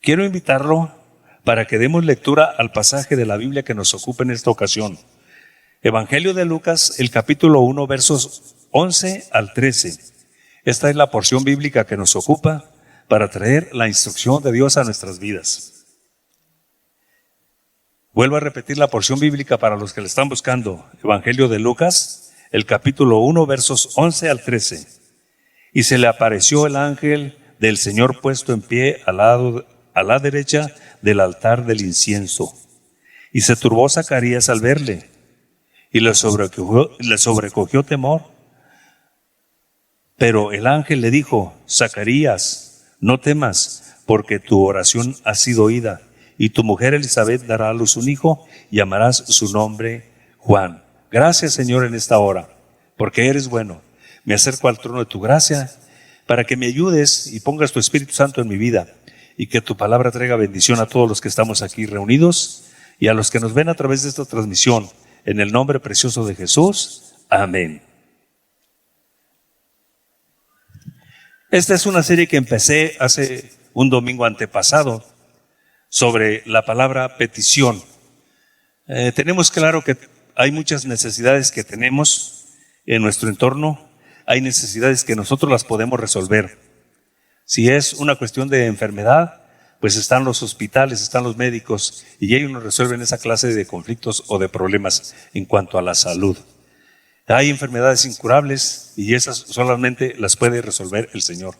quiero invitarlo para que demos lectura al pasaje de la Biblia que nos ocupa en esta ocasión. Evangelio de Lucas, el capítulo 1, versos 11 al 13. Esta es la porción bíblica que nos ocupa para traer la instrucción de Dios a nuestras vidas. Vuelvo a repetir la porción bíblica para los que le están buscando. Evangelio de Lucas, el capítulo 1, versos 11 al 13. Y se le apareció el ángel del Señor puesto en pie a la derecha del altar del incienso. Y se turbó Zacarías al verle, y le sobrecogió temor. Pero el ángel le dijo: Zacarías, no temas, porque tu oración ha sido oída, y tu mujer Elizabeth dará a luz un hijo, y llamarás su nombre Juan. Gracias, Señor, en esta hora, porque eres bueno. Me acerco al trono de tu gracia, para que me ayudes y pongas tu Espíritu Santo en mi vida, y que tu palabra traiga bendición a todos los que estamos aquí reunidos, y a los que nos ven a través de esta transmisión, en el nombre precioso de Jesús. Amén. Esta es una serie que empecé hace un domingo antepasado sobre la palabra petición. Tenemos claro que hay muchas necesidades que tenemos en nuestro entorno. Hay necesidades que nosotros las podemos resolver. Si es una cuestión de enfermedad, pues están los hospitales, están los médicos, y ellos nos resuelven esa clase de conflictos o de problemas en cuanto a la salud. Hay enfermedades incurables y esas solamente las puede resolver el Señor.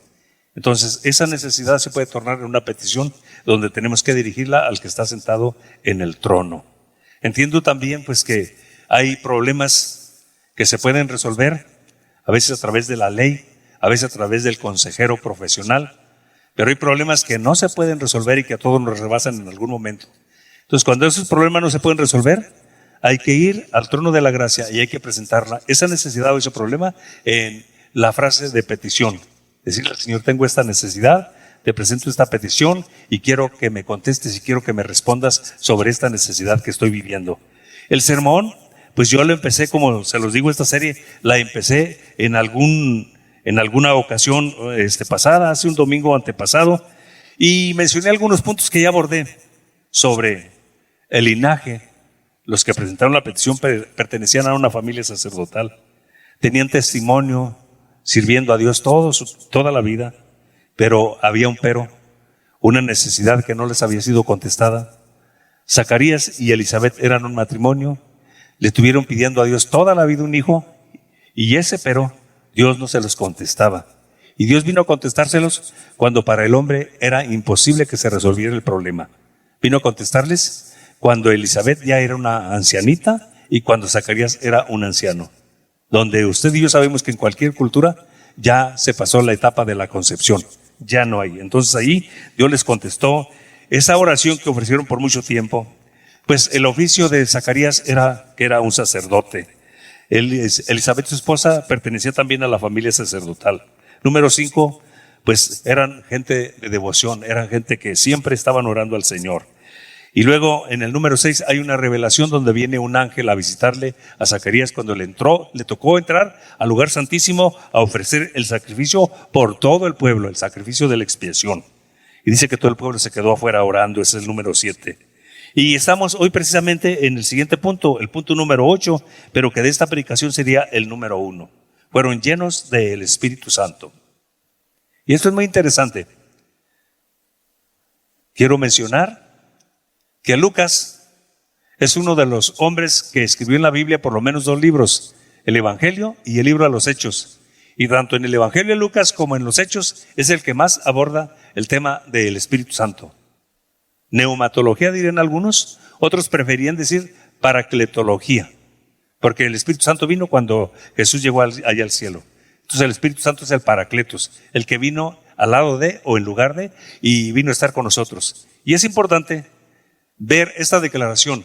Entonces, esa necesidad se puede tornar en una petición donde tenemos que dirigirla al que está sentado en el trono. Entiendo también pues que hay problemas que se pueden resolver, a veces a través de la ley, a veces a través del consejero profesional, pero hay problemas que no se pueden resolver y que a todos nos rebasan en algún momento. Entonces, cuando esos problemas no se pueden resolver, hay que ir al trono de la gracia y hay que presentarla, esa necesidad o ese problema, en la frase de petición. Decirle al Señor: tengo esta necesidad, te presento esta petición y quiero que me contestes y quiero que me respondas sobre esta necesidad que estoy viviendo. El sermón, pues yo lo empecé, como se los digo, esta serie la empecé en alguna ocasión pasada, hace un domingo antepasado, y mencioné algunos puntos que ya abordé sobre el linaje. Los que presentaron la petición pertenecían a una familia sacerdotal, tenían testimonio sirviendo a Dios toda la vida, pero había un pero, una necesidad que no les había sido contestada. Zacarías y Elizabeth eran un matrimonio, le estuvieron pidiendo a Dios toda la vida un hijo, y ese pero Dios no se los contestaba. Y Dios vino a contestárselos cuando para el hombre era imposible que se resolviera el problema. Vino a contestarles cuando Elizabeth ya era una ancianita y cuando Zacarías era un anciano. Donde usted y yo sabemos que en cualquier cultura ya se pasó la etapa de la concepción. Ya no hay. Entonces ahí Dios les contestó esa oración que ofrecieron por mucho tiempo. Pues el oficio de Zacarías era que era un sacerdote. Elizabeth, su esposa, pertenecía también a la familia sacerdotal. Número 5, pues eran gente de devoción, eran gente que siempre estaban orando al Señor. Y luego en el número 6 hay una revelación donde viene un ángel a visitarle a Zacarías cuando le tocó entrar al lugar santísimo a ofrecer el sacrificio por todo el pueblo, el sacrificio de la expiación. Y dice que todo el pueblo se quedó afuera orando. Ese es el número 7. Y estamos hoy precisamente en el siguiente punto, el punto número 8, pero que de esta predicación sería el número 1. Fueron llenos del Espíritu Santo. Y esto es muy interesante. Quiero mencionar que Lucas es uno de los hombres que escribió en la Biblia por lo menos 2 libros, el Evangelio y el libro de los Hechos. Y tanto en el Evangelio de Lucas como en los Hechos es el que más aborda el tema del Espíritu Santo. Neumatología dirían algunos, otros preferían decir paracletología, porque el Espíritu Santo vino cuando Jesús llegó allá al cielo. Entonces el Espíritu Santo es el paracletos, el que vino al lado de o en lugar de y vino a estar con nosotros. Y es importante ver esta declaración: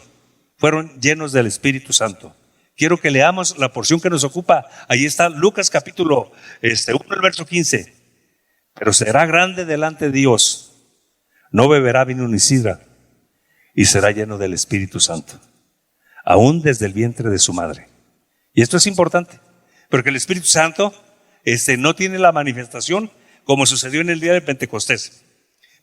fueron llenos del Espíritu Santo. Quiero que leamos la porción que nos ocupa. Ahí está Lucas capítulo 1, el verso 15. Pero será grande delante de Dios, no beberá vino ni sidra, y será lleno del Espíritu Santo, aún desde el vientre de su madre. Y esto es importante, porque el Espíritu Santo no tiene la manifestación como sucedió en el día de Pentecostés.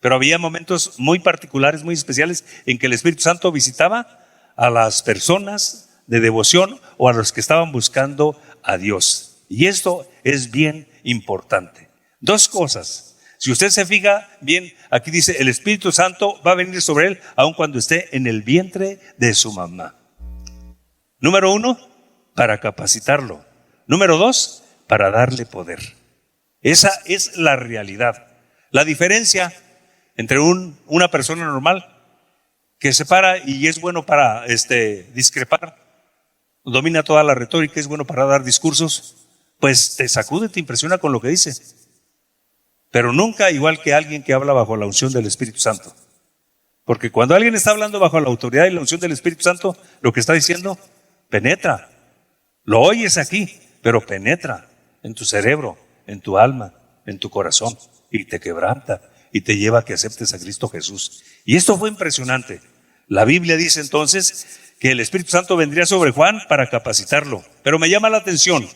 Pero había momentos muy particulares, muy especiales, en que el Espíritu Santo visitaba a las personas de devoción o a los que estaban buscando a Dios. Y esto es bien importante. Dos cosas. Si usted se fija bien, aquí dice, el Espíritu Santo va a venir sobre él aun cuando esté en el vientre de su mamá. Número 1, para capacitarlo. Número 2, para darle poder. Esa es la realidad. La diferencia entre una persona normal que se para y es bueno para discrepar, domina toda la retórica, es bueno para dar discursos, pues te sacude, te impresiona con lo que dice. Pero nunca igual que alguien que habla bajo la unción del Espíritu Santo. Porque cuando alguien está hablando bajo la autoridad y la unción del Espíritu Santo, lo que está diciendo penetra. Lo oyes aquí, pero penetra en tu cerebro, en tu alma, en tu corazón, y te quebranta y te lleva a que aceptes a Cristo Jesús. Y esto fue impresionante. La Biblia dice entonces que el Espíritu Santo vendría sobre Juan para capacitarlo. Pero me llama la atención.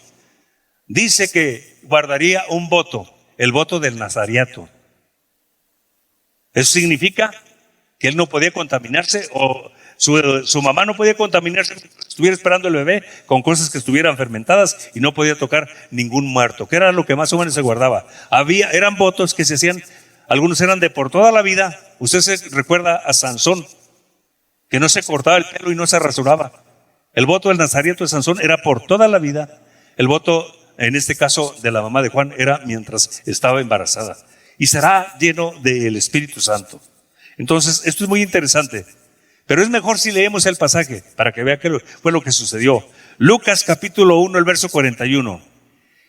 Dice que guardaría un voto, el voto del nazariato. Eso significa que él no podía contaminarse, o su mamá no podía contaminarse, estuviera esperando el bebé con cosas que estuvieran fermentadas, y no podía tocar ningún muerto, que era lo que más o menos se guardaba. Eran votos que se hacían, algunos eran de por toda la vida. Usted se recuerda a Sansón, que no se cortaba el pelo y no se rasuraba. El voto del nazariato de Sansón era por toda la vida. El voto, en este caso de la mamá de Juan, era mientras estaba embarazada. Y será lleno del Espíritu Santo. Entonces, esto es muy interesante. Pero es mejor si leemos el pasaje para que vea qué fue lo que sucedió. Lucas capítulo 1, el verso 41.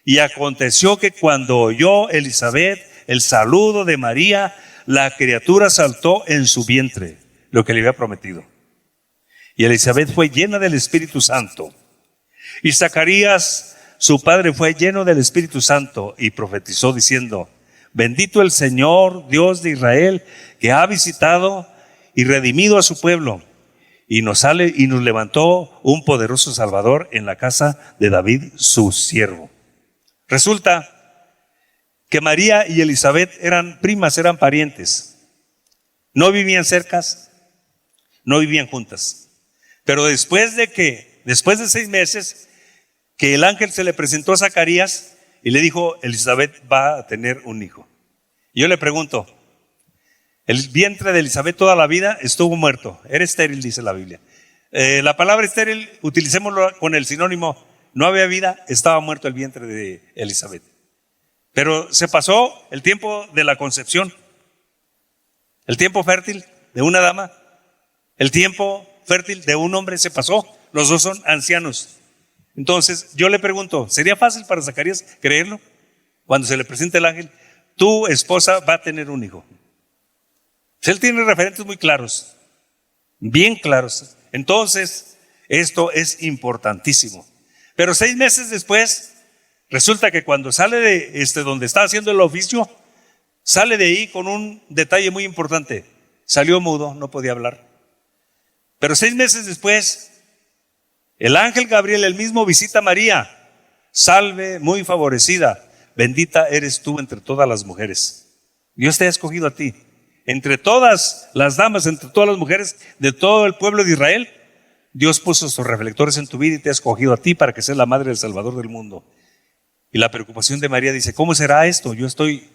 Y aconteció que cuando oyó Elizabeth el saludo de María, la criatura saltó en su vientre, lo que le había prometido. Y Elizabeth fue llena del Espíritu Santo. Y Zacarías, su padre, fue lleno del Espíritu Santo y profetizó diciendo: bendito el Señor, Dios de Israel, que ha visitado y redimido a su pueblo, y nos levantó un poderoso Salvador en la casa de David, su siervo. Resulta que María y Elizabeth eran primas, eran parientes. No vivían cercas, no vivían juntas. Pero después de 6 meses, que el ángel se le presentó a Zacarías y le dijo: Elizabeth va a tener un hijo. Y yo le pregunto, el vientre de Elizabeth toda la vida estuvo muerto, era estéril, dice la Biblia. La palabra estéril, utilicémoslo con el sinónimo, no había vida, estaba muerto el vientre de Elizabeth. Pero se pasó el tiempo de la concepción, el tiempo fértil de una dama, el tiempo fértil de un hombre se pasó, los dos son ancianos. Entonces yo le pregunto, ¿sería fácil para Zacarías creerlo? Cuando se le presenta el ángel, tu esposa va a tener un hijo. Él tiene referentes muy claros, bien claros. Entonces, esto es importantísimo. Pero 6 meses después, resulta que cuando sale de donde está haciendo el oficio, sale de ahí con un detalle muy importante. Salió mudo, no podía hablar. Pero 6 meses después, el ángel Gabriel, el mismo, visita a María. Salve, muy favorecida, bendita eres tú entre todas las mujeres. Dios te ha escogido a ti. Entre todas las damas, entre todas las mujeres de todo el pueblo de Israel, Dios puso sus reflectores en tu vida y te ha escogido a ti para que seas la madre del Salvador del mundo. Y la preocupación de María dice: ¿cómo será esto? Yo estoy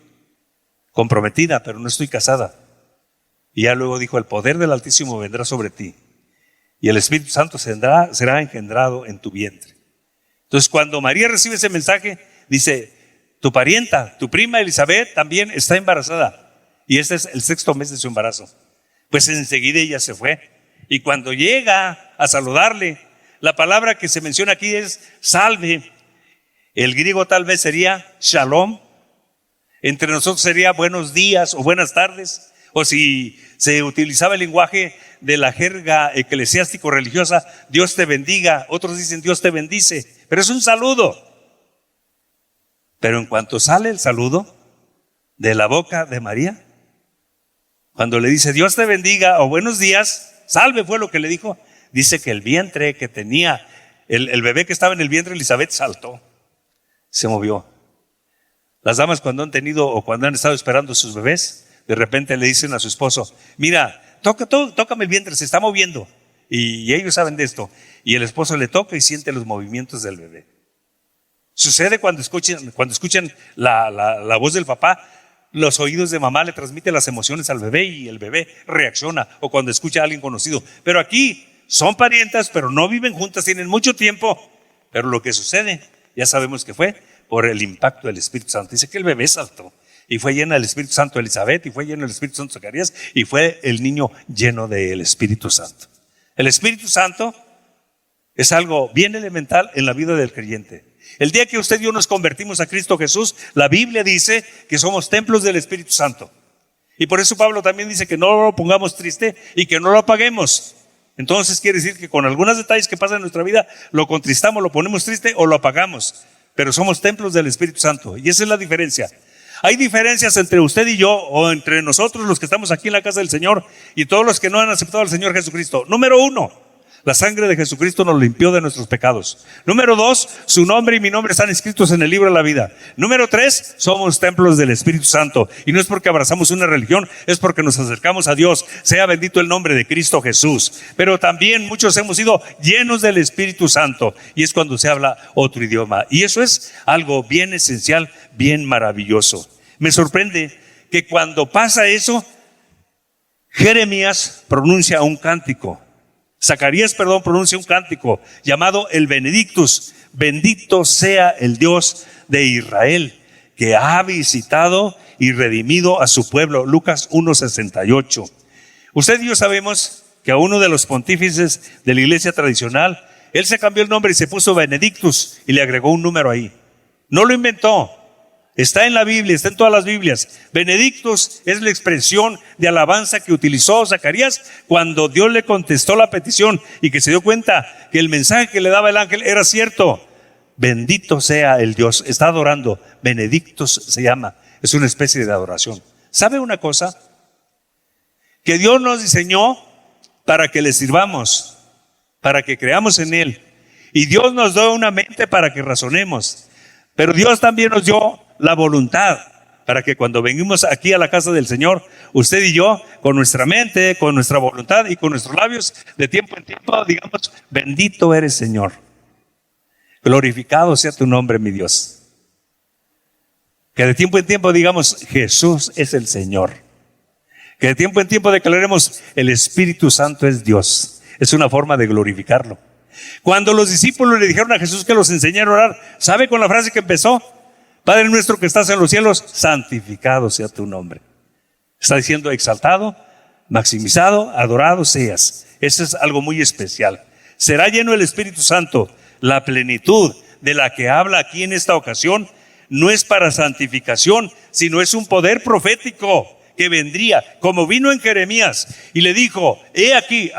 comprometida, pero no estoy casada. Y ya luego dijo: el poder del Altísimo vendrá sobre ti, y el Espíritu Santo será engendrado en tu vientre. Entonces, cuando María recibe ese mensaje, dice: tu parienta, tu prima Elizabeth también está embarazada. Y este es el 6º mes de su embarazo. Pues enseguida ella se fue. Y cuando llega a saludarle, la palabra que se menciona aquí es salve. El griego tal vez sería shalom. Entre nosotros sería buenos días o buenas tardes. O si se utilizaba el lenguaje de la jerga eclesiástico-religiosa, Dios te bendiga. Otros dicen Dios te bendice. Pero es un saludo. Pero en cuanto sale el saludo de la boca de María, cuando le dice Dios te bendiga o buenos días, salve fue lo que le dijo, dice que el vientre que tenía, el bebé que estaba en el vientre de Elizabeth saltó, se movió. Las damas cuando han tenido o cuando han estado esperando sus bebés, De repente le dicen a su esposo, mira, tócame el vientre, se está moviendo. Y ellos saben de esto. Y el esposo le toca y siente los movimientos del bebé. Sucede cuando escuchan la voz del papá, los oídos de mamá le transmiten las emociones al bebé y el bebé reacciona, o cuando escucha a alguien conocido. Pero aquí son parientas, pero no viven juntas, tienen mucho tiempo. Pero lo que sucede, ya sabemos que fue por el impacto del Espíritu Santo. Dice que el bebé saltó y fue llena del Espíritu Santo Elizabeth, y fue lleno del Espíritu Santo Zacarías, y fue el niño lleno del Espíritu Santo. El Espíritu Santo es algo bien elemental en la vida del creyente. El día que usted y yo nos convertimos a Cristo Jesús, la Biblia dice que somos templos del Espíritu Santo. Y por eso Pablo también dice que no lo pongamos triste y que no lo apaguemos. Entonces quiere decir que con algunos detalles que pasan en nuestra vida, lo contristamos, lo ponemos triste o lo apagamos. Pero somos templos del Espíritu Santo, y esa es la diferencia. Hay diferencias entre usted y yo, o entre nosotros los que estamos aquí en la casa del Señor y todos los que no han aceptado al Señor Jesucristo. Número 1, la sangre de Jesucristo nos limpió de nuestros pecados. Número 2, su nombre y mi nombre están escritos en el libro de la vida. Número 3, somos templos del Espíritu Santo. Y no es porque abrazamos una religión, es porque nos acercamos a Dios. Sea bendito el nombre de Cristo Jesús. Pero también muchos hemos sido llenos del Espíritu Santo, y es cuando se habla otro idioma. Y eso es algo bien esencial, bien maravilloso. Me sorprende que cuando pasa eso, Jeremías pronuncia un cántico. Zacarías, pronuncia un cántico llamado el Benedictus. Bendito sea el Dios de Israel, que ha visitado y redimido a su pueblo. Lucas 1:68. Usted y yo sabemos que a uno de los pontífices de la iglesia tradicional, él se cambió el nombre y se puso Benedictus y le agregó un número ahí. No lo inventó. Está en la Biblia, está en todas las Biblias. Benedictus es la expresión de alabanza que utilizó Zacarías cuando Dios le contestó la petición y que se dio cuenta que el mensaje que le daba el ángel era cierto. Bendito sea el Dios. Está adorando. Benedictus se llama. Es una especie de adoración. ¿Sabe una cosa? Que Dios nos diseñó para que le sirvamos, para que creamos en Él. Y Dios nos dio una mente para que razonemos. Pero Dios también nos dio la voluntad para que cuando venimos aquí a la casa del Señor, usted y yo, con nuestra mente, con nuestra voluntad y con nuestros labios, de tiempo en tiempo, digamos, bendito eres, Señor. Glorificado sea tu nombre, mi Dios. Que de tiempo en tiempo digamos, Jesús es el Señor. Que de tiempo en tiempo declaremos, el Espíritu Santo es Dios. Es una forma de glorificarlo. Cuando los discípulos le dijeron a Jesús que los enseñara a orar, ¿sabe con la frase que empezó? Padre nuestro que estás en los cielos, santificado sea tu nombre. Está diciendo exaltado, maximizado, adorado seas. Eso es algo muy especial. Será lleno el Espíritu Santo. La plenitud de la que habla aquí en esta ocasión no es para santificación, sino es un poder profético que vendría, como vino en Jeremías y le dijo, he aquí,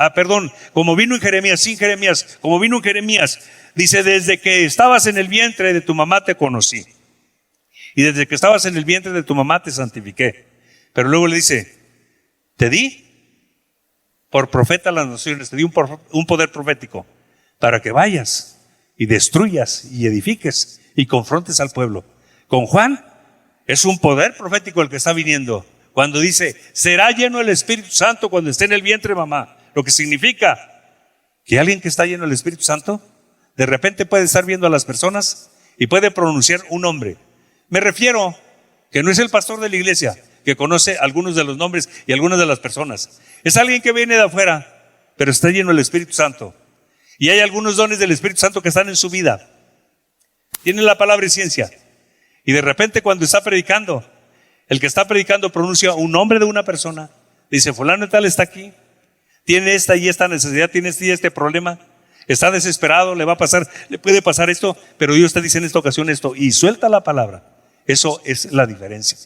como vino en Jeremías, sin Jeremías, como vino en Jeremías, dice, desde que estabas en el vientre de tu mamá te conocí, y desde que estabas en el vientre de tu mamá te santifiqué. Pero luego le dice, te di por profeta a las naciones, te di un poder profético para que vayas y destruyas y edifiques y confrontes al pueblo. Con Juan es un poder profético el que está viniendo. Cuando dice, será lleno el Espíritu Santo cuando esté en el vientre de mamá. Lo que significa que alguien que está lleno del Espíritu Santo, de repente puede estar viendo a las personas y puede pronunciar un nombre. Me refiero que no es el pastor de la iglesia que conoce algunos de los nombres y algunas de las personas. Es alguien que viene de afuera, pero está lleno del Espíritu Santo. Y hay algunos dones del Espíritu Santo que están en su vida. Tiene la palabra y ciencia. Y de repente cuando está predicando, el que está predicando pronuncia un nombre de una persona. Dice, fulano tal está aquí. Tiene esta y esta necesidad, tiene este y este problema. Está desesperado, le puede pasar esto, pero Dios te dice en esta ocasión esto. Y suelta la palabra. Eso es la diferencia.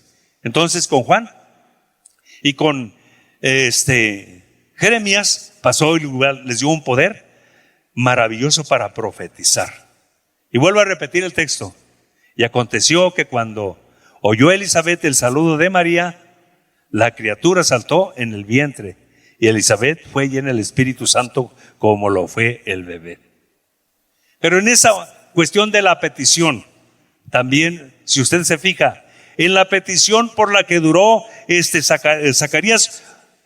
Entonces con Juan y con Jeremías pasó y les dio un poder maravilloso para profetizar. Y vuelvo a repetir el texto. Y aconteció que cuando oyó Elizabeth el saludo de María, la criatura saltó en el vientre y Elizabeth fue llena del Espíritu Santo como lo fue el bebé. Pero en esa cuestión de la petición, también, si usted se fija, en la petición por la que duró Zacarías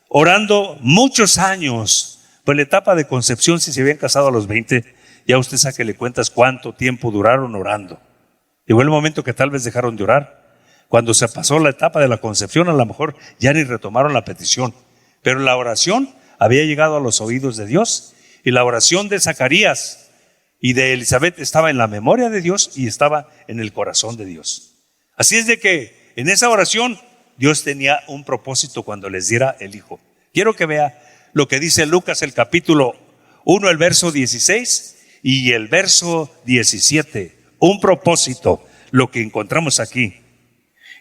orando muchos años. Pues la etapa de concepción, si se habían casado a los 20, ya usted sáquele cuentas cuánto tiempo duraron orando. Llegó el momento que tal vez dejaron de orar. Cuando se pasó la etapa de la concepción, a lo mejor ya ni retomaron la petición. Pero la oración había llegado a los oídos de Dios, y la oración de Zacarías y de Elizabeth estaba en la memoria de Dios y estaba en el corazón de Dios. Así es de que en esa oración Dios tenía un propósito cuando les diera el hijo. Quiero que vea lo que dice Lucas, el capítulo 1, el verso 16 y el verso 17. Un propósito, lo que encontramos aquí.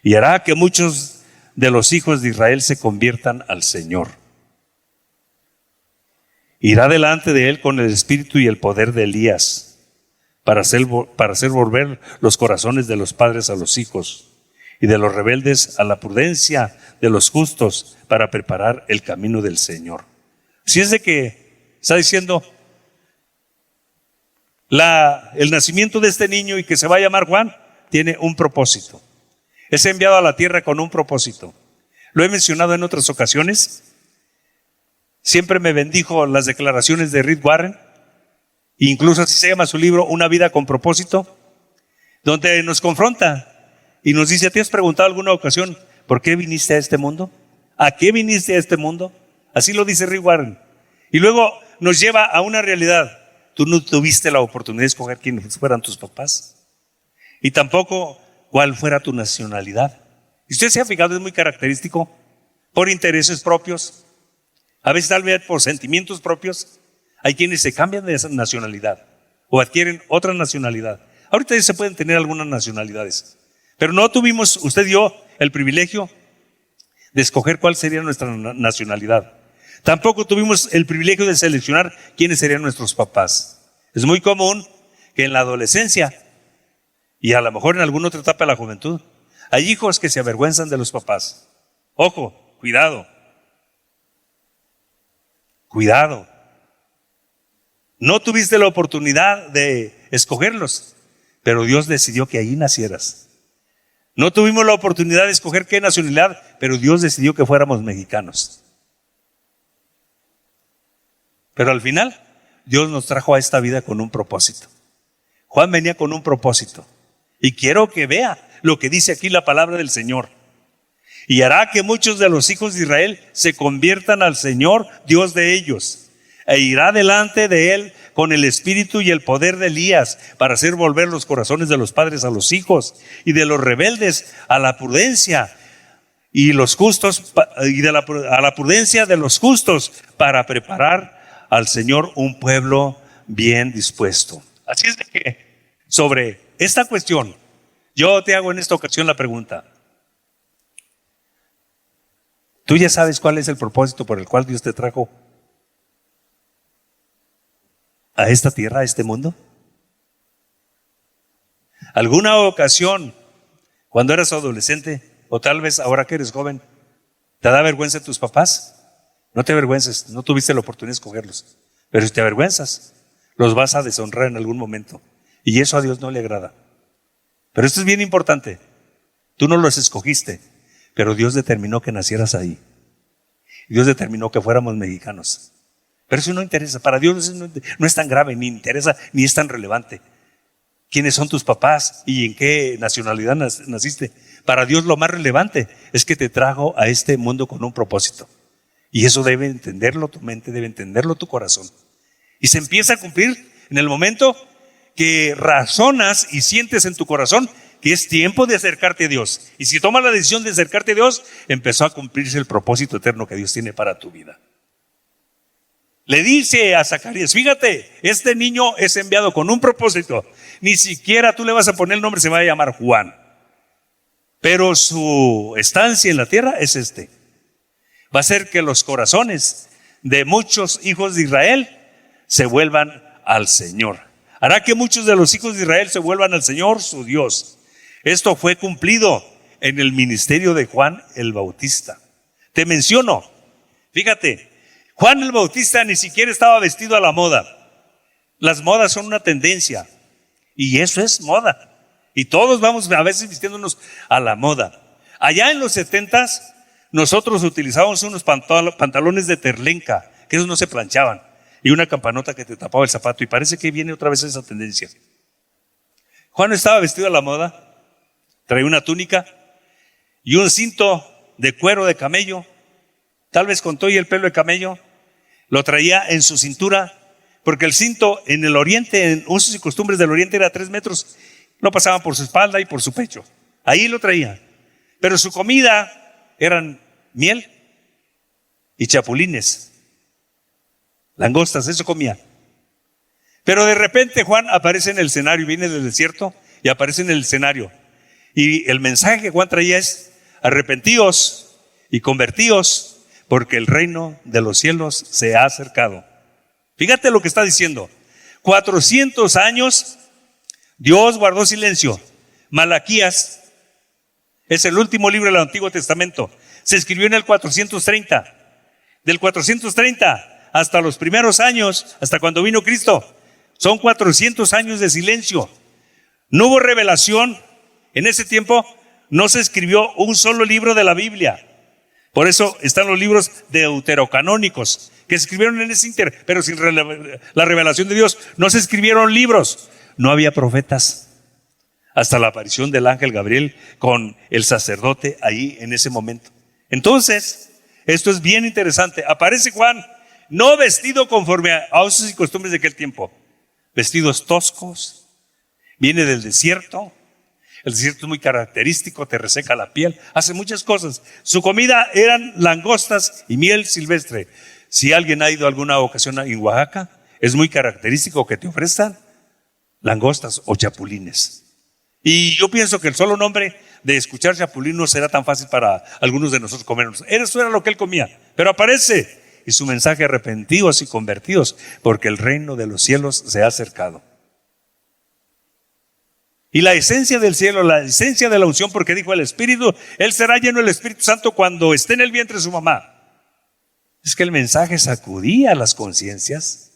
Y hará que muchos de los hijos de Israel se conviertan al Señor. Irá delante de él con el espíritu y el poder de Elías, para hacer volver los corazones de los padres a los hijos, y de los rebeldes a la prudencia de los justos, para preparar el camino del Señor. Si es de que está diciendo el nacimiento de este niño, y que se va a llamar Juan, tiene un propósito. Es enviado a la tierra con un propósito. Lo he mencionado en otras ocasiones. Siempre me bendijo las declaraciones de Rick Warren, incluso así se llama su libro, Una vida con propósito, donde nos confronta y nos dice: ¿te has preguntado alguna ocasión por qué viniste a este mundo? ¿A qué viniste a este mundo? Así lo dice Rick Warren. Y luego nos lleva a una realidad. Tú no tuviste la oportunidad de escoger quiénes fueran tus papás, y tampoco cuál fuera tu nacionalidad. Y usted se ha fijado, es muy característico, por intereses propios, a veces tal vez por sentimientos propios, hay quienes se cambian de esa nacionalidad o adquieren otra nacionalidad. Ahorita ya se pueden tener algunas nacionalidades, pero no tuvimos, usted y yo, el privilegio de escoger cuál sería nuestra nacionalidad. Tampoco tuvimos el privilegio de seleccionar quiénes serían nuestros papás. Es muy común que en la adolescencia, y a lo mejor en alguna otra etapa de la juventud, hay hijos que se avergüenzan de los papás. Ojo, cuidado. Cuidado. No tuviste la oportunidad de escogerlos, pero Dios decidió que ahí nacieras. No tuvimos la oportunidad de escoger qué nacionalidad, pero Dios decidió que fuéramos mexicanos. Pero al final, Dios nos trajo a esta vida con un propósito. Juan venía con un propósito. Y quiero que vea lo que dice aquí la palabra del Señor. Y hará que muchos de los hijos de Israel se conviertan al Señor, Dios de ellos. E irá delante de él con el espíritu y el poder de Elías, para hacer volver los corazones de los padres a los hijos, y de los rebeldes a la prudencia, y los justos a la prudencia de los justos, para preparar al Señor un pueblo bien dispuesto. Así es de que sobre esta cuestión, yo te hago en esta ocasión la pregunta: ¿tú ya sabes cuál es el propósito por el cual Dios te trajo a esta tierra, a este mundo? ¿Alguna ocasión, cuando eras adolescente, o tal vez ahora que eres joven, te da vergüenza tus papás? No te avergüences, no tuviste la oportunidad de escogerlos. Pero si te avergüenzas, los vas a deshonrar en algún momento, y eso a Dios no le agrada. Pero esto es bien importante. Tú no los escogiste, pero Dios determinó que nacieras ahí. Dios determinó que fuéramos mexicanos. Pero eso no interesa. Para Dios no es tan grave, ni interesa, ni es tan relevante. ¿Quiénes son tus papás y en qué nacionalidad naciste? Para Dios lo más relevante es que te trajo a este mundo con un propósito. Y eso debe entenderlo tu mente, debe entenderlo tu corazón. Y se empieza a cumplir en el momento que razonas y sientes en tu corazón que es tiempo de acercarte a Dios. Y si tomas la decisión de acercarte a Dios, empezó a cumplirse el propósito eterno que Dios tiene para tu vida. Le dice a Zacarías: fíjate, este niño es enviado con un propósito. Ni siquiera tú le vas a poner el nombre, se va a llamar Juan. Pero su estancia en la tierra es va a ser que los corazones de muchos hijos de Israel se vuelvan al Señor. Hará que muchos de los hijos de Israel se vuelvan al Señor, su Dios. Esto fue cumplido en el ministerio de Juan el Bautista. Te menciono, fíjate, Juan el Bautista ni siquiera estaba vestido a la moda. Las modas son una tendencia, y eso es moda. Y todos vamos a veces vistiéndonos a la moda. Allá en los 70s, nosotros utilizábamos unos pantalones de terlenca, que esos no se planchaban, y una campanota que te tapaba el zapato, y parece que viene otra vez esa tendencia. Juan estaba vestido a la moda, traía una túnica y un cinto de cuero de camello, tal vez con todo y el pelo de camello, lo traía en su cintura, porque el cinto en el oriente, en usos y costumbres del oriente, era 3 metros, no pasaban por su espalda y por su pecho, ahí lo traía. Pero su comida eran miel y chapulines, langostas, eso comía. Pero de repente Juan aparece en el escenario, viene del desierto y aparece en el escenario. Y el mensaje que Juan traía es: arrepentíos y convertíos, porque el reino de los cielos se ha acercado. Fíjate lo que está diciendo. 400 años Dios guardó silencio. Malaquías es el último libro del Antiguo Testamento. Se escribió en el 430. Del 430 hasta los primeros años, hasta cuando vino Cristo, son 400 años de silencio. No hubo revelación. En ese tiempo no se escribió un solo libro de la Biblia. Por eso están los libros deuterocanónicos que se escribieron en ese inter, pero sin la revelación de Dios. No se escribieron libros. No había profetas. Hasta la aparición del ángel Gabriel con el sacerdote ahí en ese momento. Entonces, esto es bien interesante. Aparece Juan, no vestido conforme a usos y costumbres de aquel tiempo. Vestidos toscos. Viene del desierto. El desierto es muy característico, te reseca la piel, hace muchas cosas. Su comida eran langostas y miel silvestre. Si alguien ha ido a alguna ocasión en Oaxaca, es muy característico que te ofrezcan langostas o chapulines. Y yo pienso que el solo nombre de escuchar chapulín no será tan fácil para algunos de nosotros comernos. Eso era lo que él comía. Pero aparece y su mensaje: arrepentidos y convertidos, porque el reino de los cielos se ha acercado. Y la esencia del cielo, la esencia de la unción, porque dijo el Espíritu, Él será lleno del Espíritu Santo cuando esté en el vientre de su mamá. Es que el mensaje sacudía las conciencias,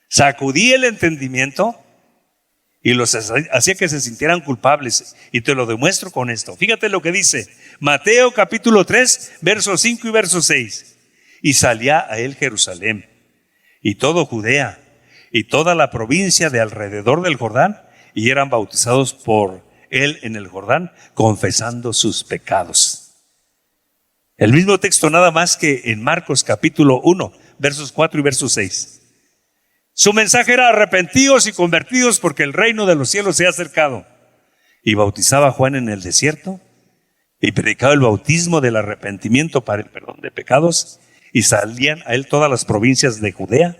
sacudía el entendimiento y los hacía que se sintieran culpables. Y te lo demuestro con esto. Fíjate lo que dice Mateo capítulo 3, versos 5 y verso 6. Y salía a él Jerusalén y todo Judea y toda la provincia de alrededor del Jordán, y eran bautizados por él en el Jordán, confesando sus pecados. El mismo texto, nada más que en Marcos capítulo 1, versos 4 y versos 6. Su mensaje era: arrepentidos y convertidos, porque el reino de los cielos se ha acercado. Y bautizaba a Juan en el desierto, y predicaba el bautismo del arrepentimiento para el perdón de pecados, y salían a él todas las provincias de Judea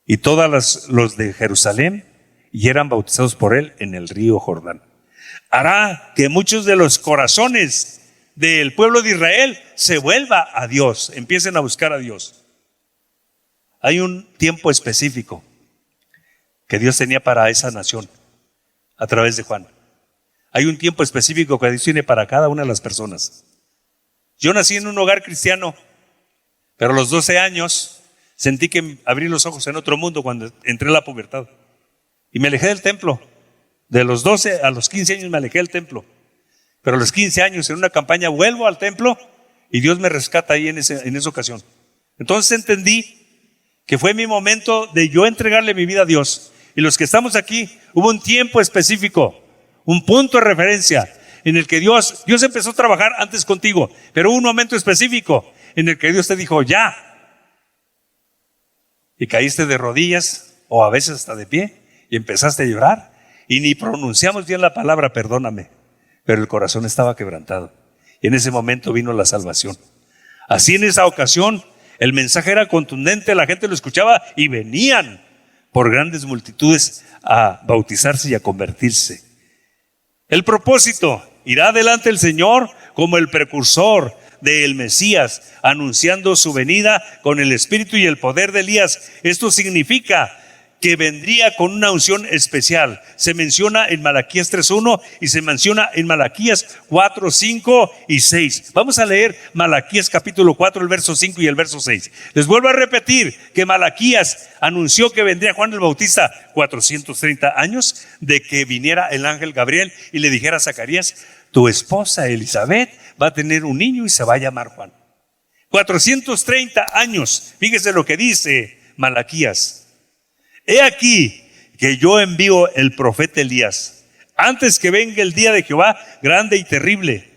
y todas los de Jerusalén, y eran bautizados por él en el río Jordán. Hará que muchos de los corazones del pueblo de Israel se vuelva a Dios, empiecen a buscar a Dios. Hay un tiempo específico que Dios tenía para esa nación a través de Juan. Hay un tiempo específico que Dios tiene para cada una de las personas. Yo nací en un hogar cristiano, pero a los 12 años sentí que abrí los ojos en otro mundo cuando entré en la pubertad. Y me alejé del templo. De los 12 a los 15 años me alejé del templo. Pero a los 15 años, en una campaña, vuelvo al templo y Dios me rescata ahí en esa ocasión. Entonces entendí que fue mi momento de yo entregarle mi vida a Dios. Y los que estamos aquí, hubo un tiempo específico, un punto de referencia en el que Dios empezó a trabajar antes contigo, pero hubo un momento específico en el que Dios te dijo: ya. Y caíste de rodillas o a veces hasta de pie. Y empezaste a llorar y ni pronunciamos bien la palabra perdóname, pero el corazón estaba quebrantado. Y en ese momento vino la salvación. Así en esa ocasión el mensaje era contundente, la gente lo escuchaba y venían por grandes multitudes a bautizarse y a convertirse. El propósito: irá adelante el Señor como el precursor del Mesías, anunciando su venida con el espíritu y el poder de Elías. Esto significa que vendría con una unción especial. Se menciona en Malaquías 3:1 y se menciona en Malaquías 4, 5 y 6. Vamos a leer Malaquías capítulo 4, el verso 5 y el verso 6. Les vuelvo a repetir que Malaquías anunció que vendría Juan el Bautista 430 años de que viniera el ángel Gabriel y le dijera a Zacarías: tu esposa Elizabeth va a tener un niño y se va a llamar Juan. 430 años. Fíjese lo que dice Malaquías. He aquí que yo envío el profeta Elías antes que venga el día de Jehová grande y terrible.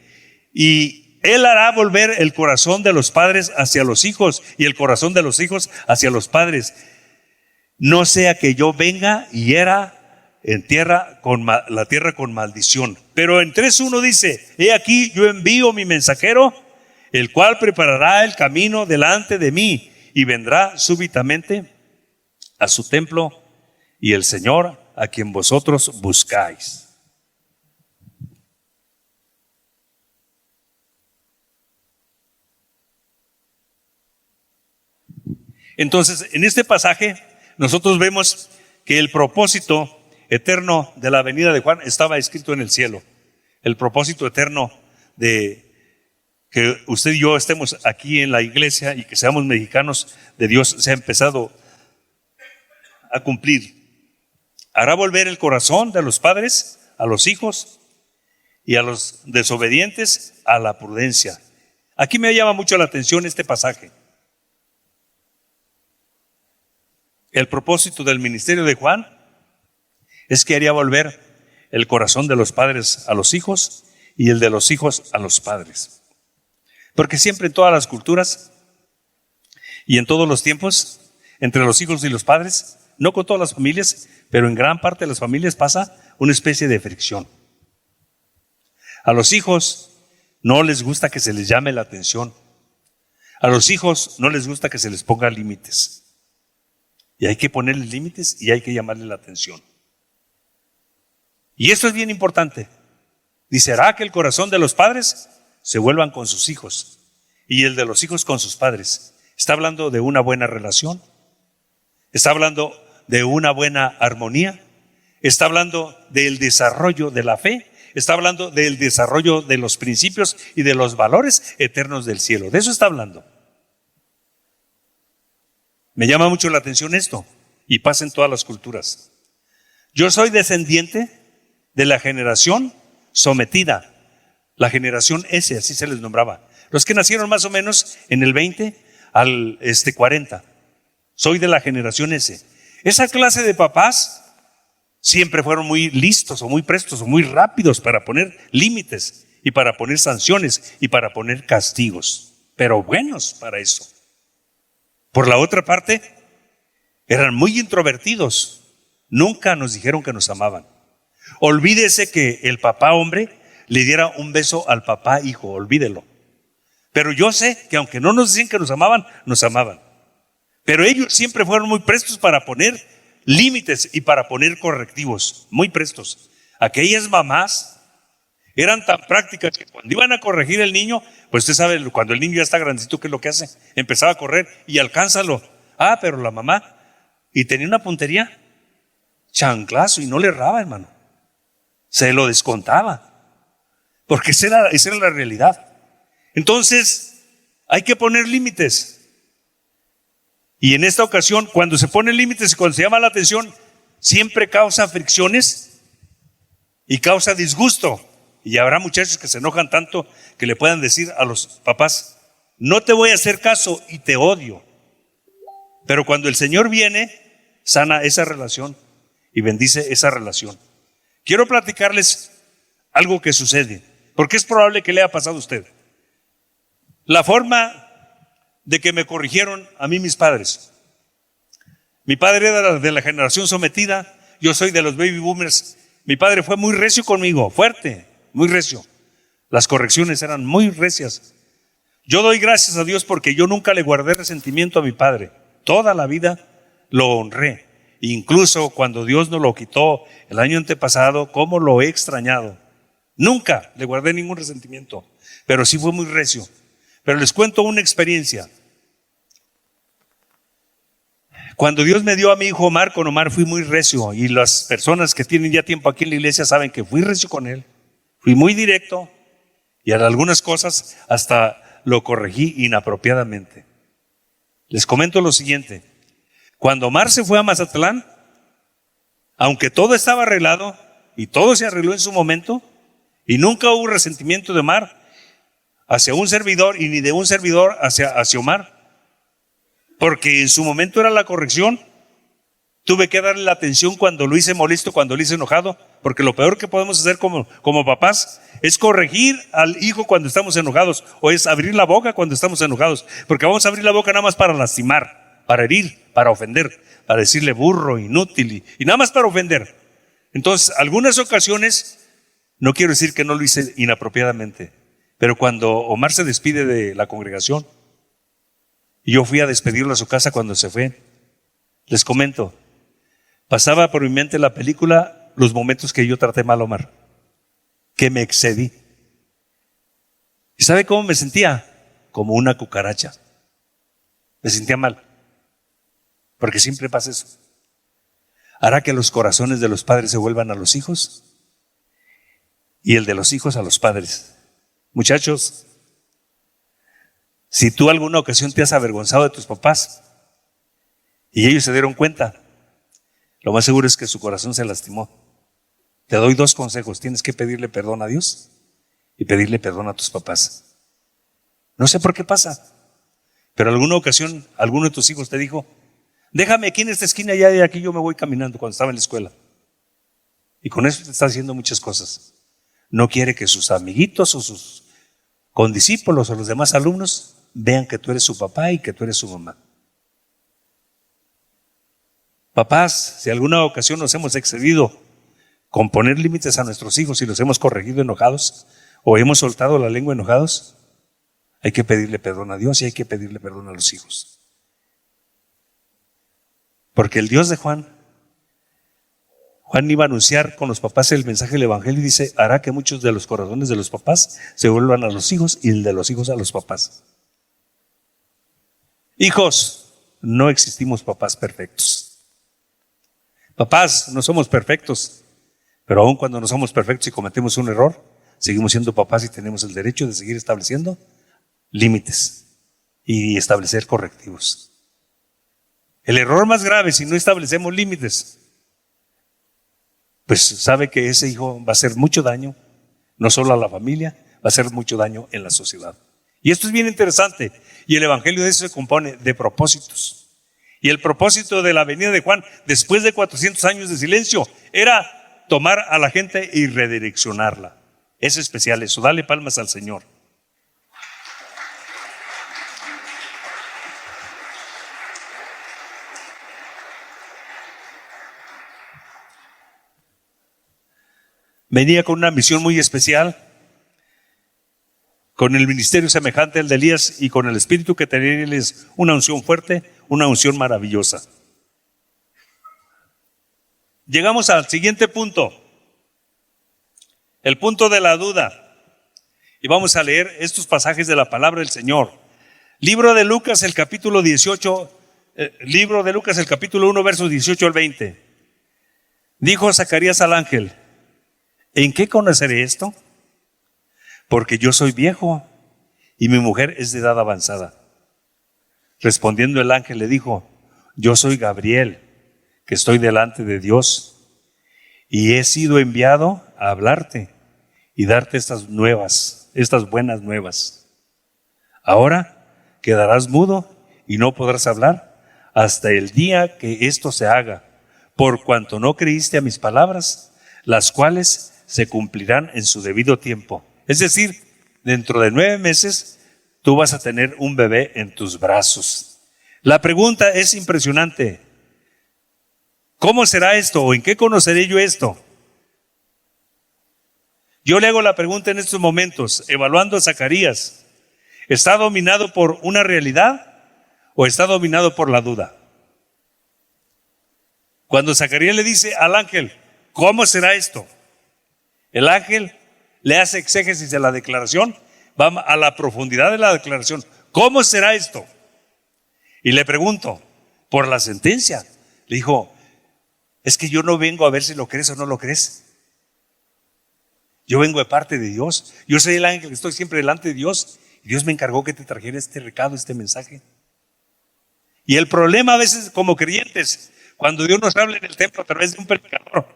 Y él hará volver el corazón de los padres hacia los hijos y el corazón de los hijos hacia los padres. No sea que yo venga y hiera en la tierra con maldición. Pero en 3:1 dice: he aquí yo envío mi mensajero, el cual preparará el camino delante de mí, y vendrá súbitamente a su templo, y el Señor a quien vosotros buscáis. Entonces, en este pasaje nosotros vemos que el propósito eterno de la venida de Juan estaba escrito en el cielo. El propósito eterno de que usted y yo estemos aquí en la iglesia y que seamos mexicanos de Dios se ha empezado a cumplir. Hará volver el corazón de los padres a los hijos y a los desobedientes a la prudencia. Aquí me llama mucho la atención este pasaje. El propósito del ministerio de Juan es que haría volver el corazón de los padres a los hijos y el de los hijos a los padres. Porque siempre en todas las culturas y en todos los tiempos, entre los hijos y los padres, no con todas las familias, pero en gran parte de las familias pasa una especie de fricción. A los hijos no les gusta que se les llame la atención. A los hijos no les gusta que se les ponga límites. Y hay que ponerle límites y hay que llamarle la atención. Y esto es bien importante. Dice: hará que el corazón de los padres se vuelvan con sus hijos y el de los hijos con sus padres. Está hablando de una buena relación. Está hablando de una buena armonía. Está hablando del desarrollo de la fe. Está hablando del desarrollo de los principios y de los valores eternos del cielo. De eso está hablando. Me llama mucho la atención esto, y pasa en todas las culturas. Yo soy descendiente de la generación sometida, la generación S, así se les nombraba. Los que nacieron más o menos en el 20 al 40. Soy de la generación S. Esa clase de papás siempre fueron muy listos o muy prestos o muy rápidos para poner límites y para poner sanciones y para poner castigos, pero buenos para eso. Por la otra parte, eran muy introvertidos. Nunca nos dijeron que nos amaban. Olvídese que el papá hombre le diera un beso al papá hijo, olvídelo. Pero yo sé que aunque no nos decían que nos amaban, nos amaban. Pero ellos siempre fueron muy prestos para poner límites y para poner correctivos, muy prestos. Aquellas mamás eran tan prácticas que cuando iban a corregir al niño, pues usted sabe, cuando el niño ya está grandecito, ¿qué es lo que hace? Empezaba a correr y alcánzalo. Ah, pero la mamá, y tenía una puntería, chanclazo, y no le erraba, hermano. Se lo descontaba, porque esa era la realidad. Entonces, hay que poner límites. Y en esta ocasión, cuando se ponen límites y cuando se llama la atención, siempre causa fricciones y causa disgusto. Y habrá muchachos que se enojan tanto que le puedan decir a los papás: no te voy a hacer caso y te odio. Pero cuando el Señor viene, sana esa relación y bendice esa relación. Quiero platicarles algo que sucede, porque es probable que le haya pasado a usted. La forma de que me corrigieron a mí mis padres. Mi padre era de la generación sometida, yo soy de los baby boomers. Mi padre fue muy recio conmigo, fuerte, muy recio. Las correcciones eran muy recias. Yo doy gracias a Dios porque yo nunca le guardé resentimiento a mi padre. Toda la vida lo honré. Incluso cuando Dios nos lo quitó el año antepasado, cómo lo he extrañado. Nunca le guardé ningún resentimiento, pero sí fue muy recio. Pero les cuento una experiencia. Cuando Dios me dio a mi hijo Omar, con Omar fui muy recio, y las personas que tienen ya tiempo aquí en la iglesia saben que fui recio con él. Fui muy directo y en algunas cosas hasta lo corregí inapropiadamente. Les comento lo siguiente. Cuando Omar se fue a Mazatlán, aunque todo estaba arreglado y todo se arregló en su momento, Y nunca hubo resentimiento de Omar hacia un servidor y ni de un servidor hacia Omar. Porque en su momento era la corrección. Tuve que darle la atención cuando lo hice molesto, cuando lo hice enojado. Porque lo peor que podemos hacer como papás es corregir al hijo cuando estamos enojados, o es abrir la boca cuando estamos enojados. Porque vamos a abrir la boca nada más para lastimar, para herir, para ofender, para decirle burro, inútil y nada más para ofender. Entonces, algunas ocasiones, no quiero decir que no lo hice inapropiadamente, pero cuando Omar se despide de la congregación y yo fui a despedirlo a su casa cuando se fue, les comento, pasaba por mi mente la película los momentos que yo traté mal a Omar, que me excedí. ¿Y sabe cómo me sentía? Como una cucaracha. Me sentía mal, porque siempre pasa eso. Hará que los corazones de los padres se vuelvan a los hijos y el de los hijos a los padres. Muchachos, si tú alguna ocasión te has avergonzado de tus papás y ellos se dieron cuenta, lo más seguro es que su corazón se lastimó. Te doy 2 consejos. Tienes que pedirle perdón a Dios y pedirle perdón a tus papás. No sé por qué pasa, pero alguna ocasión alguno de tus hijos te dijo: déjame aquí en esta esquina, ya de aquí yo me voy caminando, cuando estaba en la escuela. Y con eso te está haciendo muchas cosas. No quiere que sus amiguitos o sus condiscípulos o los demás alumnos vean que tú eres su papá y que tú eres su mamá. Papás, si alguna ocasión nos hemos excedido con poner límites a nuestros hijos y los hemos corregido enojados o hemos soltado la lengua enojados, hay que pedirle perdón a Dios y hay que pedirle perdón a los hijos. Porque el Dios de Juan iba a anunciar con los papás el mensaje del evangelio y dice: hará que muchos de los corazones de los papás se vuelvan a los hijos y el de los hijos a los papás. Hijos, no existimos papás perfectos. Papás, no somos perfectos, pero aun cuando no somos perfectos y cometemos un error, seguimos siendo papás y tenemos el derecho de seguir estableciendo límites y establecer correctivos. El error más grave, si no establecemos límites, pues sabe que ese hijo va a hacer mucho daño, no solo a la familia, va a hacer mucho daño en la sociedad. Y esto es bien interesante, y el evangelio de eso se compone de propósitos. Y el propósito de la venida de Juan, después de 400 años de silencio, era tomar a la gente y redireccionarla. Es especial eso, dale palmas al Señor. Venía con una misión muy especial, con el ministerio semejante al de Elías y con el espíritu que tenía él, es una unción fuerte, una unción maravillosa. Llegamos al siguiente punto, el punto de la duda, y vamos a leer estos pasajes de la palabra del Señor. Libro de Lucas, el capítulo 18, libro de Lucas, el capítulo 1, versos 18 al 20. Dijo Zacarías al ángel: ¿en qué conoceré esto? Porque yo soy viejo y mi mujer es de edad avanzada. Respondiendo el ángel le dijo: yo soy Gabriel, que estoy delante de Dios, y he sido enviado a hablarte y darte estas buenas nuevas. Ahora quedarás mudo y no podrás hablar hasta el día que esto se haga, por cuanto no creíste a mis palabras, las cuales se cumplirán en su debido tiempo. Es decir, dentro de 9 meses tú vas a tener un bebé en tus brazos. La pregunta es impresionante. ¿Cómo será esto? ¿O en qué conoceré yo esto? Yo le hago la pregunta en estos momentos, evaluando a Zacarías. ¿Está dominado por una realidad o está dominado por la duda? Cuando Zacarías le dice al ángel: ¿cómo será esto? El ángel le hace exégesis de la declaración, va a la profundidad de la declaración. ¿Cómo será esto? Y le pregunto, por la sentencia. Le dijo: es que yo no vengo a ver si lo crees o no lo crees. Yo vengo de parte de Dios. Yo soy el ángel que estoy siempre delante de Dios. Y Dios me encargó que te trajera este recado, este mensaje. Y el problema a veces como creyentes, cuando Dios nos habla en el templo a través de un predicador,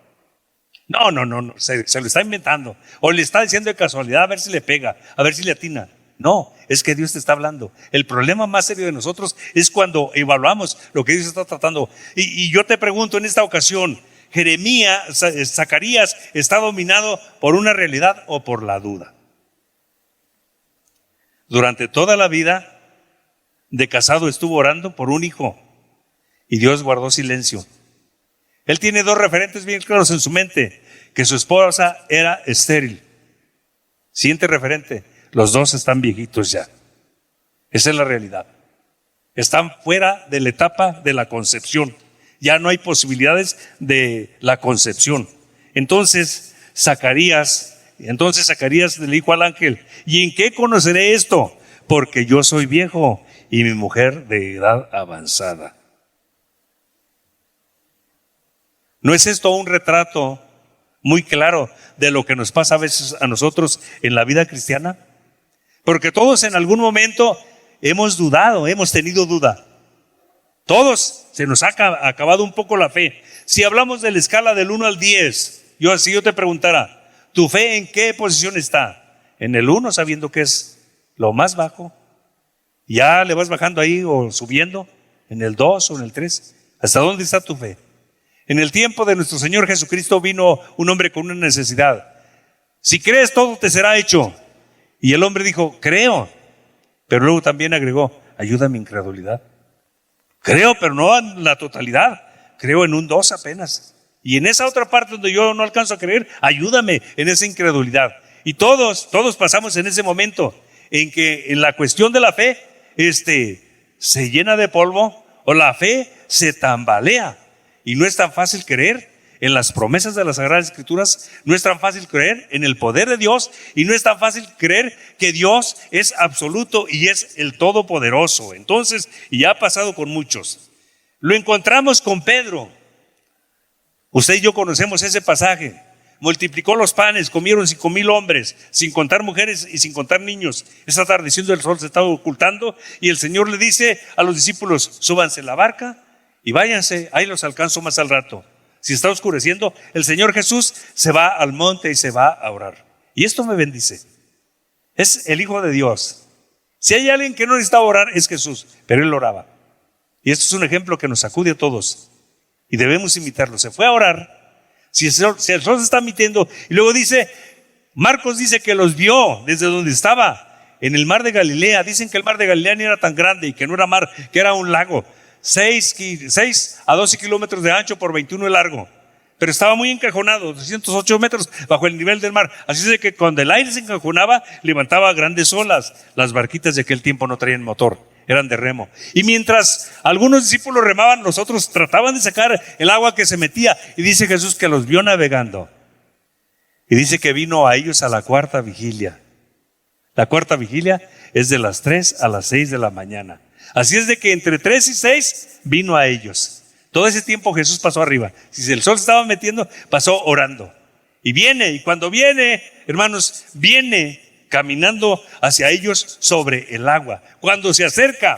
No, se lo está inventando. O le está diciendo de casualidad a ver si le pega, a ver si le atina. No, es que Dios te está hablando. El problema más serio de nosotros es cuando evaluamos lo que Dios está tratando. Y yo te pregunto en esta ocasión, Zacarías está dominado por una realidad o por la duda. Durante toda la vida de casado estuvo orando por un hijo y Dios guardó silencio. Él tiene dos referentes bien claros en su mente, que su esposa era estéril. Siguiente referente, los dos están viejitos ya. Esa es la realidad. Están fuera de la etapa de la concepción. Ya no hay posibilidades de la concepción. Entonces Zacarías le dijo al ángel, ¿y en qué conoceré esto? Porque yo soy viejo y mi mujer de edad avanzada. ¿No es esto un retrato muy claro de lo que nos pasa a veces a nosotros en la vida cristiana? Porque todos en algún momento hemos dudado, hemos tenido duda. Todos se nos ha acabado un poco la fe. Si hablamos de la escala del 1 al 10, si yo te preguntara, ¿tu fe en qué posición está? En el 1, sabiendo que es lo más bajo. ¿Ya le vas bajando ahí o subiendo? ¿En el 2 o en el 3? ¿Hasta dónde está tu fe? En el tiempo de nuestro Señor Jesucristo vino un hombre con una necesidad. Si crees, todo te será hecho. Y el hombre dijo, creo. Pero luego también agregó, ayuda a mi incredulidad. Creo, pero no en la totalidad. Creo en un 2 apenas. Y en esa otra parte donde yo no alcanzo a creer, ayúdame en esa incredulidad. Y todos pasamos en ese momento en que en la cuestión de la fe, se llena de polvo o la fe se tambalea. Y no es tan fácil creer en las promesas de las Sagradas Escrituras, no es tan fácil creer en el poder de Dios y no es tan fácil creer que Dios es absoluto y es el Todopoderoso. Entonces, y ya ha pasado con muchos. Lo encontramos con Pedro. Usted y yo conocemos ese pasaje. Multiplicó los panes, comieron 5,000 hombres, sin contar mujeres y sin contar niños. Esa atardeciendo el sol se estaba ocultando y el Señor le dice a los discípulos, súbanse en la barca y váyanse, ahí los alcanzo más al rato. Si está oscureciendo, el Señor Jesús se va al monte y se va a orar. Y esto me bendice. Es el Hijo de Dios. Si hay alguien que no necesitaba orar, es Jesús, pero Él oraba. Y esto es un ejemplo que nos sacude a todos. Y debemos imitarlo. Se fue a orar. Si el sol se está metiendo. Y luego Marcos dice que los vio desde donde estaba, en el mar de Galilea. Dicen que el mar de Galilea no era tan grande y que no era mar, que era un lago. 6 a 12 kilómetros de ancho por 21 de largo. Pero estaba muy encajonado, 208 metros bajo el nivel del mar. Así es de que cuando el aire se encajonaba, levantaba grandes olas. Las barquitas de aquel tiempo no traían motor, eran de remo. Y mientras algunos discípulos remaban, los otros trataban de sacar el agua que se metía. Y dice Jesús que los vio navegando. Y dice que vino a ellos a la cuarta vigilia. La cuarta vigilia es de las 3 a las 6 de la mañana. Así es de que entre 3 y 6 vino a ellos. Todo ese tiempo Jesús pasó arriba. Si el sol se estaba metiendo, pasó orando. Y cuando viene, hermanos, viene caminando hacia ellos sobre el agua. Cuando se acerca,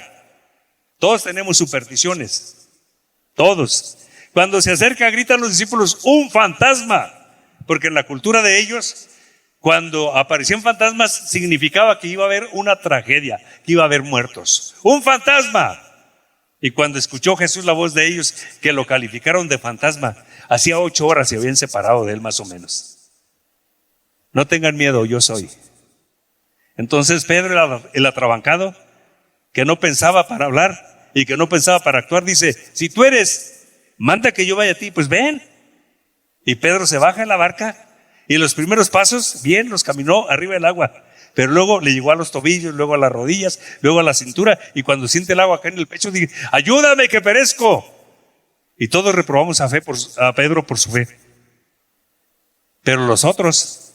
todos tenemos supersticiones. Todos. Cuando se acerca, gritan los discípulos, ¡un fantasma! Porque en la cultura de ellos, cuando aparecían fantasmas, significaba que iba a haber una tragedia, que iba a haber muertos. ¡Un fantasma! Y cuando escuchó Jesús la voz de ellos, que lo calificaron de fantasma, hacía 8 horas se habían separado de él más o menos. No tengan miedo, yo soy. Entonces Pedro, el atrabancado, que no pensaba para hablar y que no pensaba para actuar, dice, si tú eres, manda que yo vaya a ti, pues ven. Y Pedro se baja en la barca y los primeros pasos, bien, los caminó arriba del agua. Pero luego le llegó a los tobillos, luego a las rodillas, luego a la cintura. Y cuando siente el agua acá en el pecho, dice, ayúdame que perezco. Y todos reprobamos a Pedro por su fe. Pero los otros,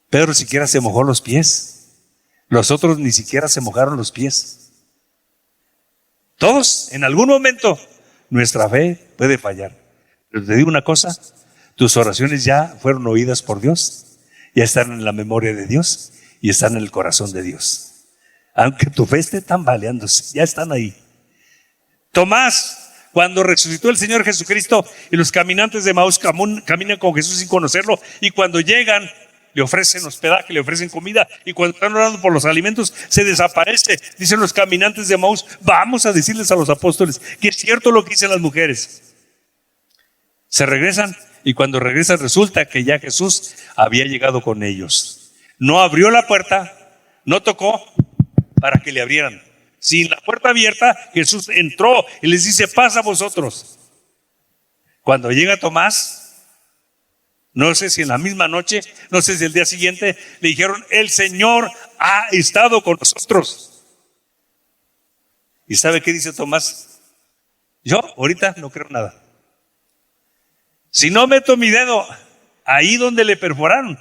Pedro siquiera se mojó los pies. Los otros ni siquiera se mojaron los pies. Todos, en algún momento, nuestra fe puede fallar. Pero te digo una cosa, tus oraciones ya fueron oídas por Dios. Ya están en la memoria de Dios y están en el corazón de Dios. Aunque tu fe esté tambaleándose, ya están ahí. Tomás, cuando resucitó el Señor Jesucristo y los caminantes de Maús caminan con Jesús sin conocerlo, y cuando llegan le ofrecen hospedaje, le ofrecen comida, y cuando están orando por los alimentos se desaparece. Dicen los caminantes de Maús: vamos a decirles a los apóstoles que es cierto lo que dicen las mujeres. Se regresan, y cuando regresan resulta que ya Jesús había llegado con ellos. No abrió la puerta, no tocó para que le abrieran. Sin la puerta abierta, Jesús entró y les dice: pasa vosotros. Cuando llega Tomás, no sé si en la misma noche, no sé si el día siguiente, le dijeron: el Señor ha estado con nosotros. ¿Y sabe qué dice Tomás? Yo ahorita no creo nada. Si no meto mi dedo ahí donde le perforaron,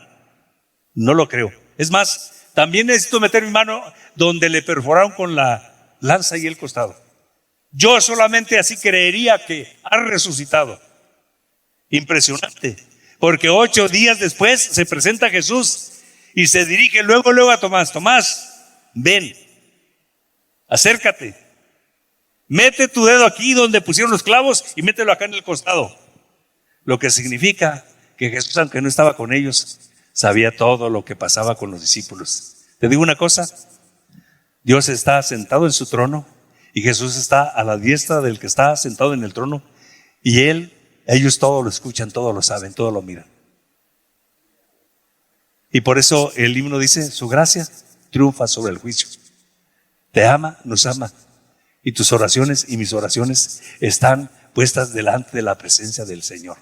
no lo creo. Es más, también necesito meter mi mano donde le perforaron con la lanza y el costado. Yo solamente así creería que ha resucitado. Impresionante, porque 8 días después se presenta Jesús y se dirige luego a Tomás: Tomás, ven, acércate, mete tu dedo aquí donde pusieron los clavos y mételo acá en el costado. Lo que significa que Jesús, aunque no estaba con ellos, sabía todo lo que pasaba con los discípulos. Te digo una cosa: Dios está sentado en su trono y Jesús está a la diestra del que está sentado en el trono, y ellos todo lo escuchan, todo lo saben, todo lo miran. Y por eso el himno dice: su gracia triunfa sobre el juicio. Te ama, nos ama, y tus oraciones y mis oraciones están puestas delante de la presencia del Señor.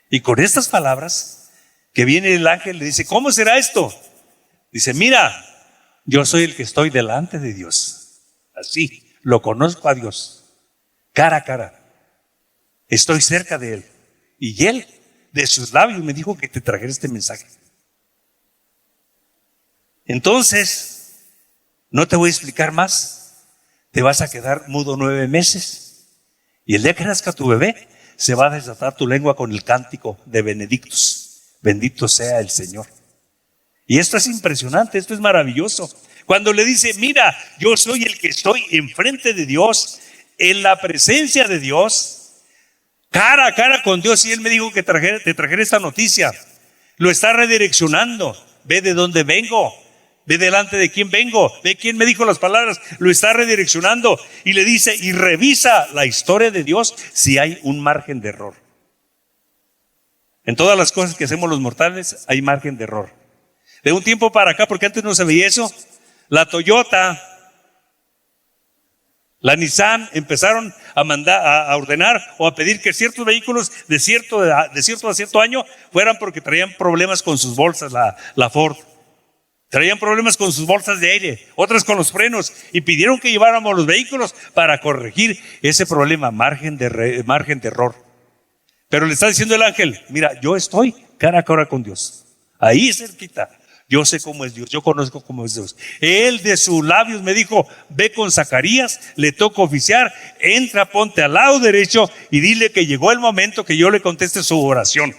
Y con estas palabras que viene el ángel, le dice: ¿cómo será esto? Dice: mira, yo soy el que estoy delante de Dios. Así, lo conozco a Dios, cara a cara. Estoy cerca de Él. Y Él, de sus labios, me dijo que te trajera este mensaje. Entonces, no te voy a explicar más. Te vas a quedar mudo 9 meses. Y el día que nazca tu bebé, se va a desatar tu lengua con el cántico de Benedictus. Bendito sea el Señor. Y esto es impresionante, esto es maravilloso. Cuando le dice: mira, yo soy el que estoy enfrente de Dios, en la presencia de Dios, cara a cara con Dios, y Él me dijo que te trajera esta noticia. Lo está redireccionando. Ve de dónde vengo, ve delante de quién vengo, ve quién me dijo las palabras. Lo está redireccionando y le dice: y revisa la historia de Dios si hay un margen de error. En todas las cosas que hacemos los mortales hay margen de error. De un tiempo para acá, porque antes no se veía eso, la Toyota, la Nissan empezaron a ordenar o a pedir que ciertos vehículos de cierto a cierto año fueran porque traían problemas con sus bolsas. La Ford traían problemas con sus bolsas de aire, otras con los frenos, y pidieron que lleváramos los vehículos para corregir ese problema, margen de error. Pero le está diciendo el ángel: mira, yo estoy cara a cara con Dios, ahí cerquita. Yo sé cómo es Dios, yo conozco cómo es Dios. Él de sus labios me dijo: ve con Zacarías, le toca oficiar, entra, ponte al lado derecho y dile que llegó el momento que yo le conteste su oración.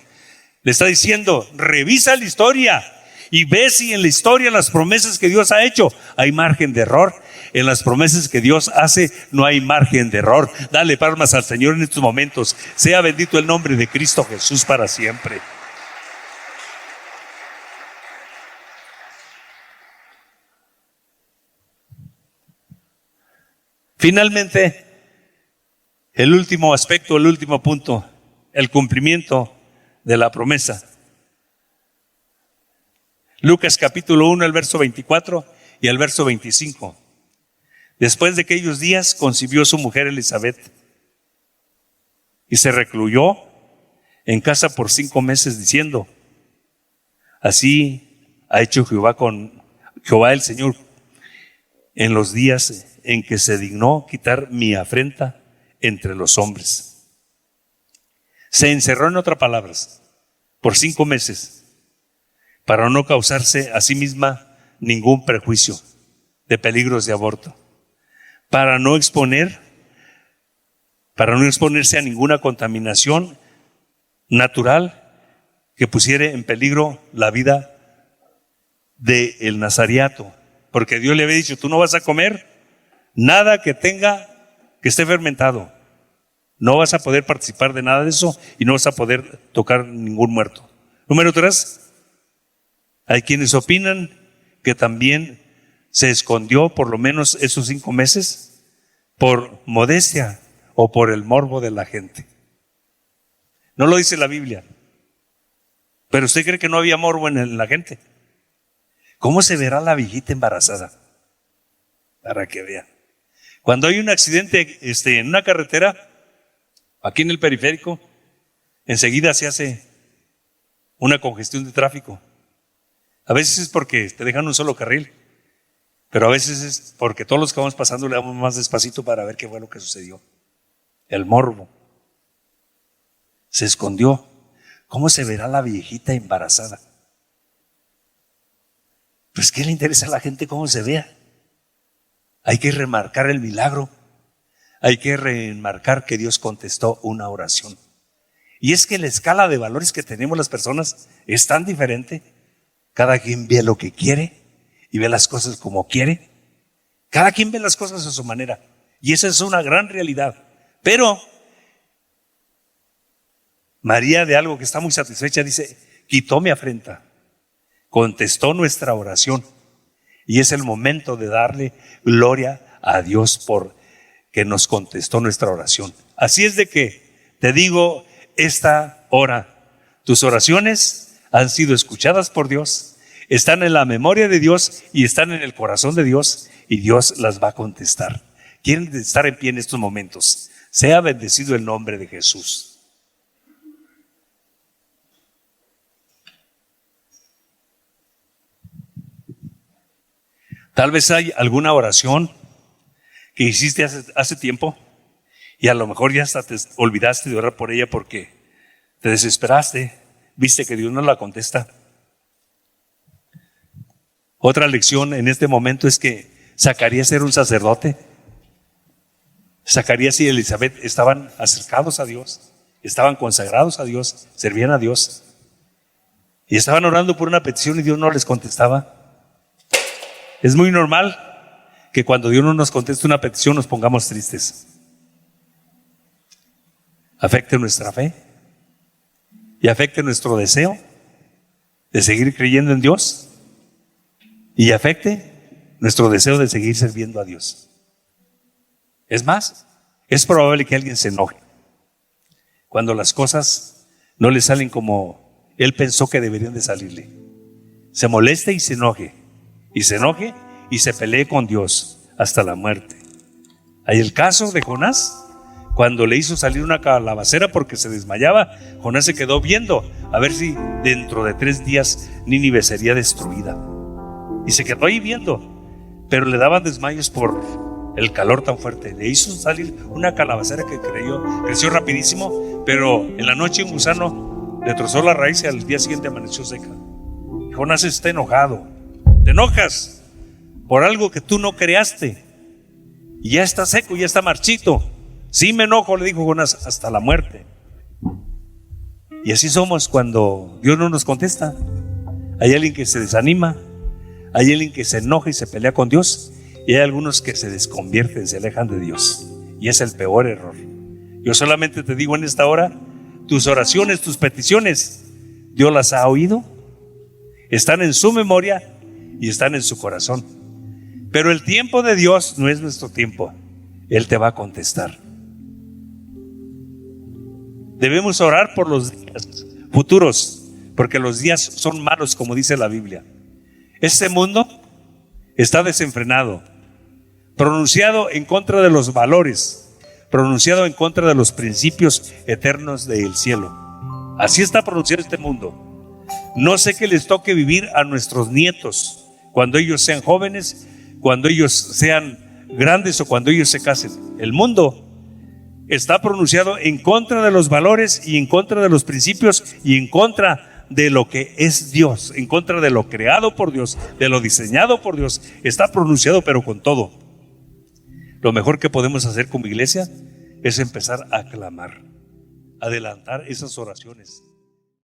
Le está diciendo: revisa la historia y ve si en la historia, en las promesas que Dios ha hecho, hay margen de error. En las promesas que Dios hace no hay margen de error. Dale palmas al Señor en estos momentos. Sea bendito el nombre de Cristo Jesús para siempre. Finalmente, el último aspecto, el último punto, el cumplimiento de la promesa. Lucas capítulo 1, el verso 24 y el verso 25. Después de aquellos días concibió su mujer Elizabeth y se recluyó en casa por 5 meses, diciendo: así ha hecho Jehová el Señor en los días en que se dignó quitar mi afrenta entre los hombres. Se encerró, en otras palabras, por 5 meses para no causarse a sí misma ningún perjuicio de peligros de aborto, para no exponerse a ninguna contaminación natural que pusiera en peligro la vida del nazariato, porque Dios le había dicho: tú no vas a comer nada que esté fermentado. No vas a poder participar de nada de eso y no vas a poder tocar ningún muerto. Número 3, hay quienes opinan que también se escondió por lo menos esos 5 meses por modestia o por el morbo de la gente. No lo dice la Biblia, pero usted cree que no había morbo en la gente. ¿Cómo se verá la viejita embarazada? Para que vean. Cuando hay un accidente en una carretera, aquí en el periférico, enseguida se hace una congestión de tráfico. A veces es porque te dejan un solo carril, pero a veces es porque todos los que vamos pasando le damos más despacito para ver qué fue lo que sucedió. El morbo. Se escondió. ¿Cómo se verá la viejita embarazada? Pues ¿qué le interesa a la gente cómo se vea? Hay que remarcar el milagro. Hay que remarcar que Dios contestó una oración. Y es que la escala de valores que tenemos las personas es tan diferente. Cada quien ve lo que quiere y ve las cosas como quiere. Cada quien ve las cosas a su manera. Y esa es una gran realidad. Pero María, de algo que está muy satisfecha, dice: quitó mi afrenta, contestó nuestra oración. Y es el momento de darle gloria a Dios por que nos contestó nuestra oración. Así es de que te digo esta hora, tus oraciones han sido escuchadas por Dios, están en la memoria de Dios y están en el corazón de Dios, y Dios las va a contestar. ¿Quieren estar en pie en estos momentos? Sea bendecido el nombre de Jesús. Tal vez hay alguna oración que hiciste hace tiempo y a lo mejor ya hasta te olvidaste de orar por ella porque te desesperaste, viste que Dios no la contesta. Otra lección en este momento es que Zacarías era un sacerdote. Zacarías y Elizabeth estaban acercados a Dios, estaban consagrados a Dios, servían a Dios y estaban orando por una petición y Dios no les contestaba. Es muy normal que cuando Dios no nos conteste una petición nos pongamos tristes. Afecte nuestra fe y afecte nuestro deseo de seguir creyendo en Dios y afecte nuestro deseo de seguir sirviendo a Dios. Es más, es probable que alguien se enoje cuando las cosas no le salen como él pensó que deberían de salirle. Se moleste y se enoje. Y se enoje y se pelee con Dios hasta la muerte. Hay el caso de Jonás, cuando le hizo salir una calabacera porque se desmayaba. Jonás se quedó viendo a ver si dentro de 3 días Nínive sería destruida. Y se quedó ahí viendo, pero le daban desmayos por el calor tan fuerte. Le hizo salir una calabacera que creció rapidísimo, pero en la noche un gusano le trozó la raíz y al día siguiente amaneció seca. Y Jonás está enojado. Te enojas por algo que tú no creaste y ya está seco, ya está marchito. Sí me enojo, le dijo Jonás, hasta la muerte. Y así somos cuando Dios no nos contesta. Hay alguien que se desanima, hay alguien que se enoja y se pelea con Dios, y hay algunos que se desconvierten, se alejan de Dios, y es el peor error. Yo solamente te digo en esta hora, tus oraciones, tus peticiones, Dios las ha oído, están en su memoria y están en su corazón. Pero el tiempo de Dios no es nuestro tiempo. Él te va a contestar. Debemos orar por los días futuros, porque los días son malos, como dice la Biblia. Este mundo está desenfrenado, pronunciado en contra de los valores, pronunciado en contra de los principios eternos del cielo. Así está pronunciado este mundo. No sé qué les toque vivir a nuestros nietos cuando ellos sean jóvenes, cuando ellos sean grandes o cuando ellos se casen. El mundo está pronunciado en contra de los valores y en contra de los principios y en contra de lo que es Dios, en contra de lo creado por Dios, de lo diseñado por Dios. Está pronunciado, pero con todo. Lo mejor que podemos hacer como iglesia es empezar a clamar, adelantar esas oraciones.